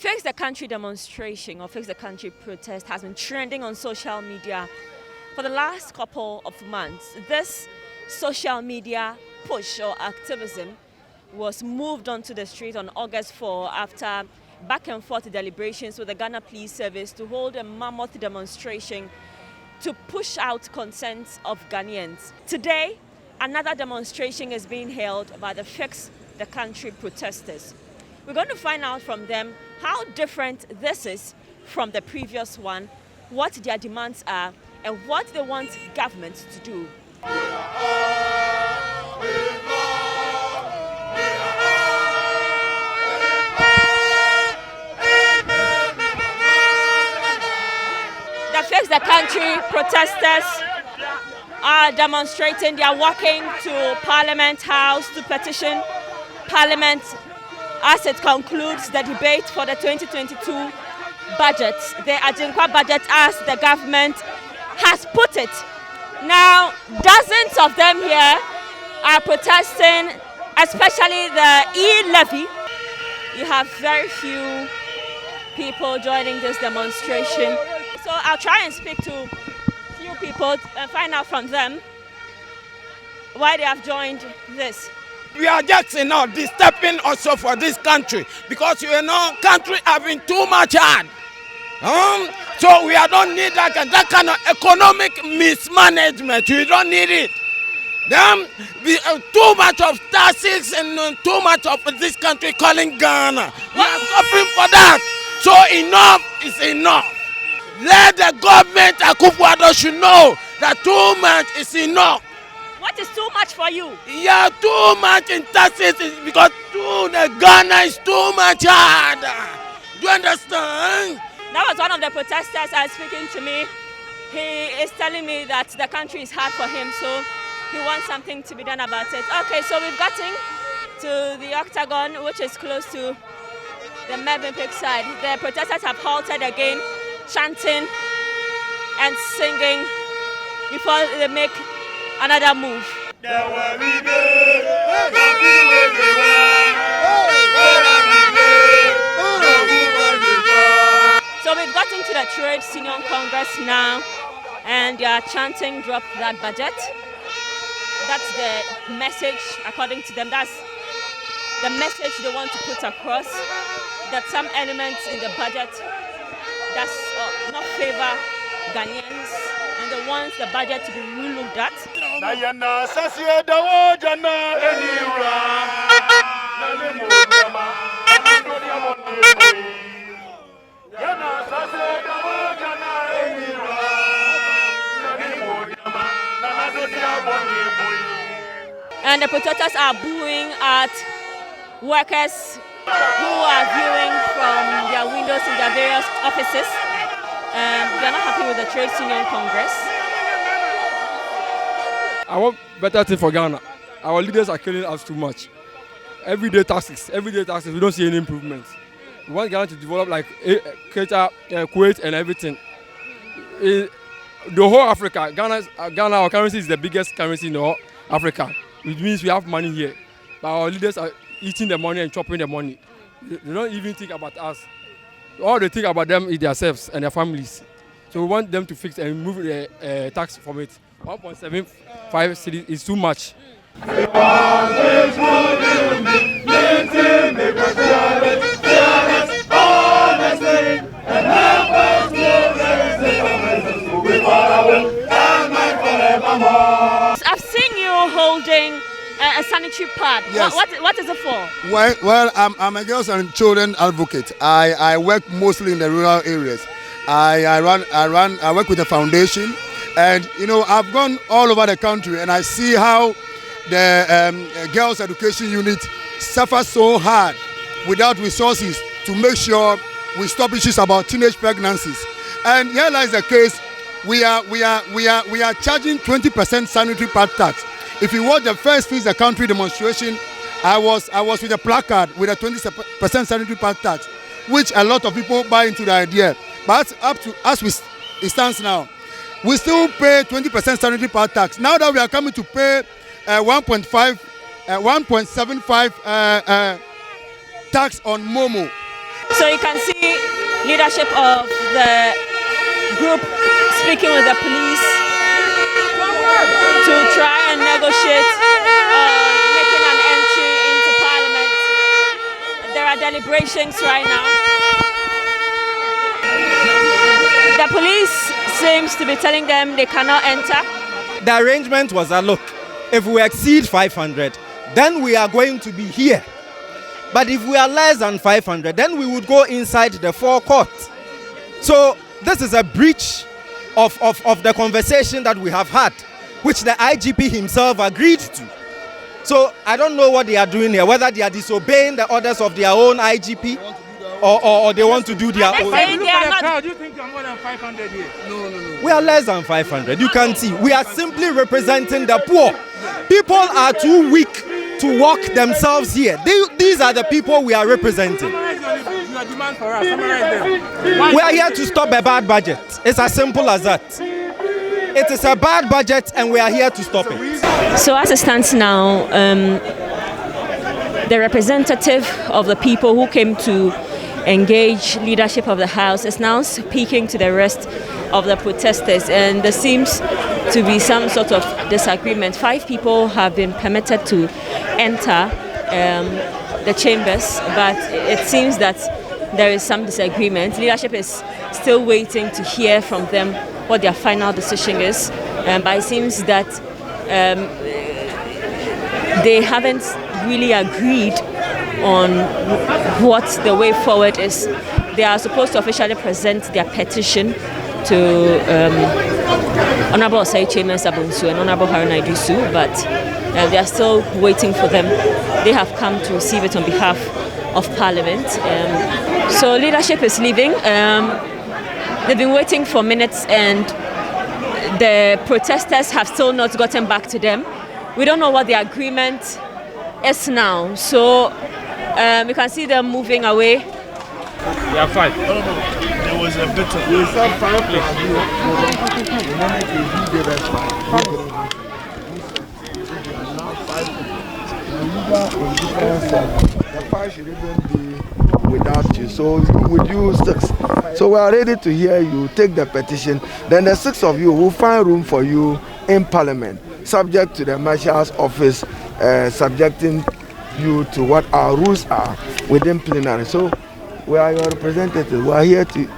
Fix the Country demonstration or Fix the Country protest has been trending on social media for the last couple of months. This social media push or activism was moved onto the street on August 4 after back and forth deliberations with the Ghana Police Service to hold a mammoth demonstration to push out concerns of Ghanaians. Today, another demonstration is being held by the Fix the Country protesters. We're going to find out from them how different this is from the previous one, what their demands are, and what they want government to do. The Fix the Country protesters are demonstrating. They are walking to Parliament House to petition Parliament as it concludes the debate for the 2022 budget, the Ajinkwa budget as the government has put it. Now, dozens of them here are protesting, especially the e-levy. You have very few people joining this demonstration. So I'll try and speak to a few people and find out from them why they have joined this. We are just disturbing also for this country because country having too much hard. So we don't need that kind of economic mismanagement. We don't need it. Then too much of taxes and too much of this country calling Ghana. We are suffering for that. So enough is enough. Let the government Akufo-Addo should know that too much is enough. What is too much for you? Yeah, too much in taxes is because the Ghana is too much hard. Do you understand? That was one of the protesters speaking to me. He is telling me that the country is hard for him, so he wants something to be done about it. Okay, so we've gotten to the Octagon, which is close to the Melbourne Peak side. The protesters have halted again, chanting and singing before they make another move. So we've gotten to the Trade Union Congress now, and they are chanting "Drop that budget." That's the message, according to them. That's the message they want to put across. That some elements in the budget does not favor Ghanaians, and they want the budget to be relooked at. And the protesters are booing at workers who are viewing from their windows in their various offices. They are not happy with the Trade Union Congress. I want better thing for Ghana. Our leaders are killing us too much. Everyday taxes, we don't see any improvements. We want Ghana to develop like Qatar, Kuwait and everything. The whole Africa, Ghana, our currency is the biggest currency in the whole Africa, which means we have money here. But our leaders are eating the money and chopping the money. They don't even think about us. All they think about them is themselves and their families. So we want them to fix and remove the tax from it. 1.75 cities is too much. I've seen you holding a sanitary pad. Yes. What is it for? Well, I'm a girls and children advocate. I work mostly in the rural areas. I work with the foundation, and I've gone all over the country, and I see how the girls education unit suffers so hard without resources to make sure we stop issues about teenage pregnancies. And here lies the case. We are charging 20% sanitary pad tax. If you watch the first Fix the Country demonstration, I was with a placard with a 20% sanitary pad tax, which a lot of people buy into the idea. But up to as it stands now, we still pay 20% sanitary pad tax. Now that we are coming to pay 1.75 tax on Momo. So you can see leadership of the group speaking with the police to try and negotiate making an entry into Parliament. There are deliberations right now. The police seems to be telling them they cannot enter. The arrangement was that, look, if we exceed 500, then we are going to be here. But if we are less than 500, then we would go inside the forecourt. So this is a breach of the conversation that we have had, which the IGP himself agreed to. So I don't know what they are doing here, whether they are disobeying the orders of their own IGP or they want to do their own. Do you think you are more than 500 here? No. We are less than 500. You can see. We are simply representing the poor. People are too weak to walk themselves here. These are the people we are representing. Your demand for us. Summarize them. We are here to stop a bad budget. It's as simple as that. It is a bad budget and we are here to stop it. So as it stands now, the representative of the people who came to engage leadership of the House is now speaking to the rest of the protesters, and there seems to be some sort of disagreement. 5 people have been permitted to enter the chambers, but it seems that there is some disagreement. Leadership is still waiting to hear from them what their final decision is, but it seems that they haven't really agreed on what the way forward is. They are supposed to officially present their petition to Honorable Osei Chairman Sabunsu and Honorable Haruna Idisu, but they are still waiting for them. They have come to receive it on behalf of Parliament. So leadership is leaving. They've been waiting for minutes and the protesters have still not gotten back to them. We don't know what the agreement is now. So you can see them moving away. We are 5. There was a bit of... We said 5 The 5 should even be without you. So with you 6. So we are ready to hear you. Take the petition. Then the 6 of you will find room for you in Parliament, subject to the Marshal's office subjecting you to what our rules are within plenary. So we are your representatives. We are here to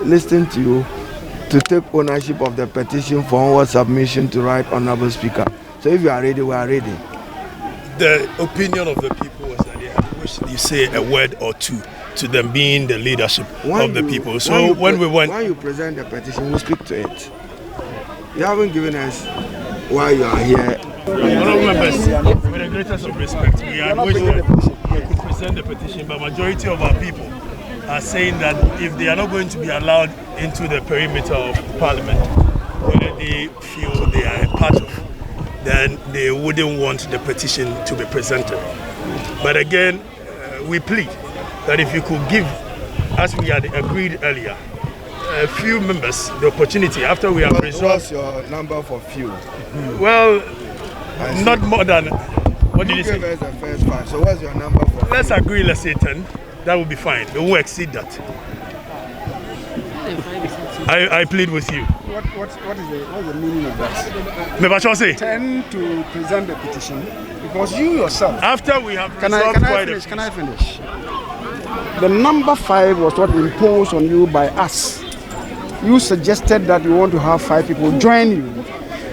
listen to you, to take ownership of the petition for onward submission to right honorable speaker. So if you are ready, we are ready. The opinion of the people was that they had wished you say a word or two to them being the leadership of the people. So when you present the petition, we'll speak to it. You haven't given us why you are here. Honourable members, with the greatest of respect, we are waiting to present the petition, but majority of our people are saying that if they are not going to be allowed into the perimeter of Parliament, where they feel they are a part of, then they wouldn't want the petition to be presented. But again, we plead that if you could give, as we had agreed earlier, a few members the opportunity after we have resolved. What's your number for few? Well, not more than, what did you say? Us the first 5. So what's your number for Let's agree, let's say 10. That will be fine. We won't exceed that. I plead with you. What's the meaning of that? Maybe I shall say 10 to present the petition, because you yourself. After we have Can I finish? The number 5 was what imposed on you by us. You suggested that you want to have 5 people join you,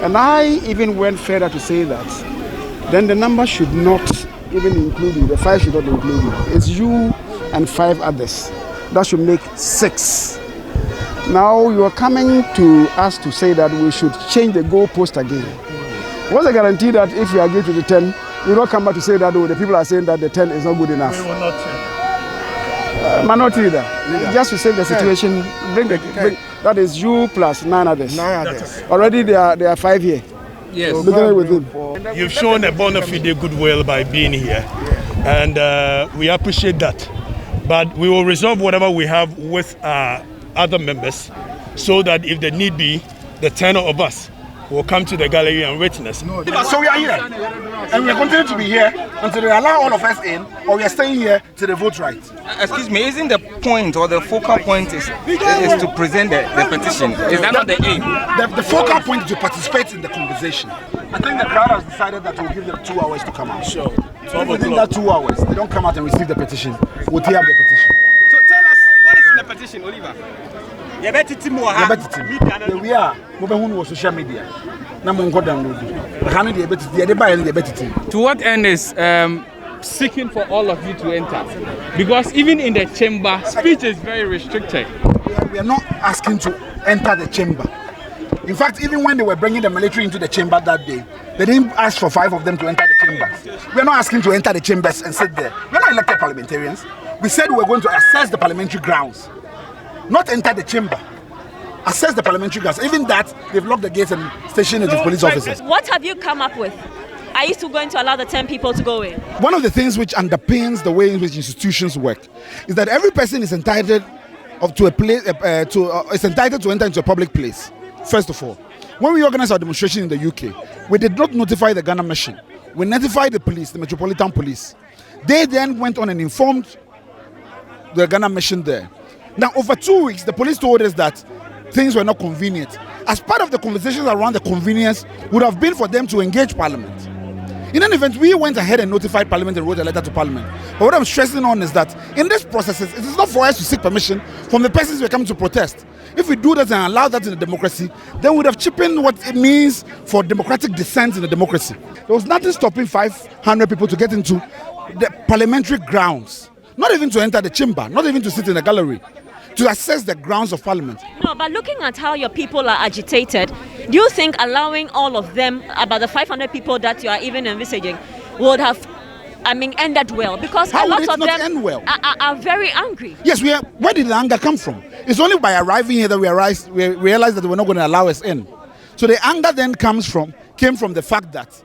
and I even went further to say that then the number should not even include you. The 5 should not include you. It's you and 5 others. That should make 6. Now you are coming to us to say that we should change the goalpost again. What's the guarantee that if you agree to the 10, you don't come back to say that the people are saying that the 10 is not good enough? we will not change. Minority leader. Just to save the situation, bring that is you plus 9 others. 9 others. Already there are 5 here. Yes. So beginning with him. You've shown a bona fide goodwill by being here, and we appreciate that. But we will resolve whatever we have with other members, so that if there need be, the 10 of us will come to the gallery and witness. So we are here, and we continue to be here until they allow all of us in, or we are staying here till they vote right. Excuse me, isn't the point or the focal point is to present the petition? Is that not the aim? The focal point is to participate in the conversation. I think the crowd has decided that we'll give them 2 hours to come out. Sure. So within that 2 hours, they don't come out and receive the petition, we'll tear up the petition. So tell us, what is in the petition, Oliver? We are mobile social media. To what end is seeking for all of you to enter? Because even in the chamber, speech is very restricted. We are not asking to enter the chamber. In fact, even when they were bringing the military into the chamber that day, they didn't ask for 5 of them to enter the chambers. We are not asking to enter the chambers and sit there. We are not elected parliamentarians. We said we were going to assess the parliamentary grounds, not enter the chamber. Assess the parliamentary grounds. Even that, they've locked the gates and stationed the police officers. What have you come up with? Are you still going to allow the 10 people to go in? One of the things which underpins the way in which institutions work is that every person is entitled to a place, is entitled to enter into a public place. First of all, when we organized our demonstration in the UK, we did not notify the Ghana Mission. We notified the police, the Metropolitan Police. They then went on and informed the Ghana Mission there. Now, over 2 weeks, the police told us that things were not convenient. As part of the conversations around the convenience would have been for them to engage Parliament. In any event, we went ahead and notified Parliament and wrote a letter to Parliament. But what I'm stressing on is that in these processes, it is not for us to seek permission from the persons who are coming to protest. If we do that and allow that in a democracy, then we would have cheapened what it means for democratic dissent in a democracy. There was nothing stopping 500 people to get into the parliamentary grounds, not even to enter the chamber, not even to sit in the gallery, to assess the grounds of Parliament. No, but looking at how your people are agitated, do you think allowing all of them, about the 500 people that you are even envisaging, would have, ended well? Because how a lot would it of not them end well? are very angry. Yes, where did the anger come from? It's only by arriving here that we realized that they were not going to allow us in. So the anger then came from the fact that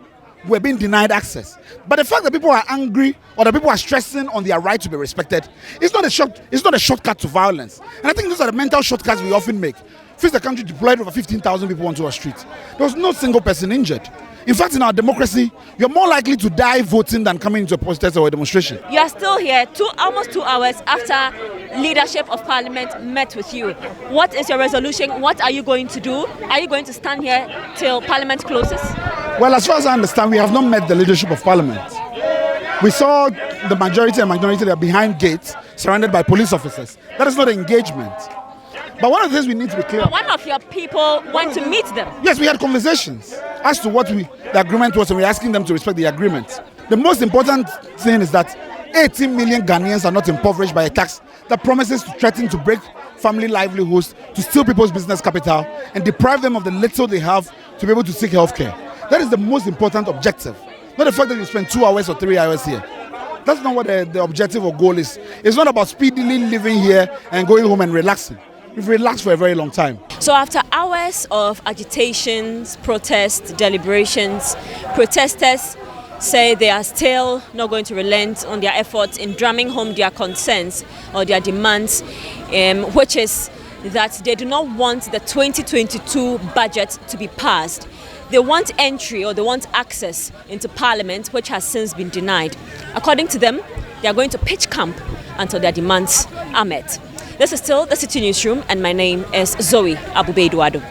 we're being denied access. But the fact that people are angry or that people are stressing on their right to be respected, it's not a shortcut to violence. And I think those are the mental shortcuts we often make. First, the country deployed over 15,000 people onto a street. There was no single person injured. In fact, in our democracy, you're more likely to die voting than coming into a protest or a demonstration. You are still here almost 2 hours after leadership of Parliament met with you. What is your resolution? What are you going to do? Are you going to stand here till Parliament closes? Well, as far as I understand, we have not met the leadership of Parliament. We saw the majority and minority that are behind gates, surrounded by police officers. That is not engagement. But one of the things we need to be clear. One of your people went to meet them. Yes, we had conversations as to what the agreement was, and we're asking them to respect the agreement. The most important thing is that 18 million Ghanaians are not impoverished by a tax that promises to threaten to break family livelihoods, to steal people's business capital, and deprive them of the little they have to be able to seek health care. That is the most important objective. Not the fact that you spend 2 hours or 3 hours here. That's not what the objective or goal is. It's not about speedily living here and going home and relaxing. We've relaxed for a very long time. So after hours of agitations, protests, deliberations, protesters say they are still not going to relent on their efforts in drumming home their concerns or their demands, which is that they do not want the 2022 budget to be passed. They want entry or they want access into Parliament, which has since been denied. According to them, they are going to pitch camp until their demands are met. This is still the Citi Newsroom, and my name is Zoe Abubeiduado.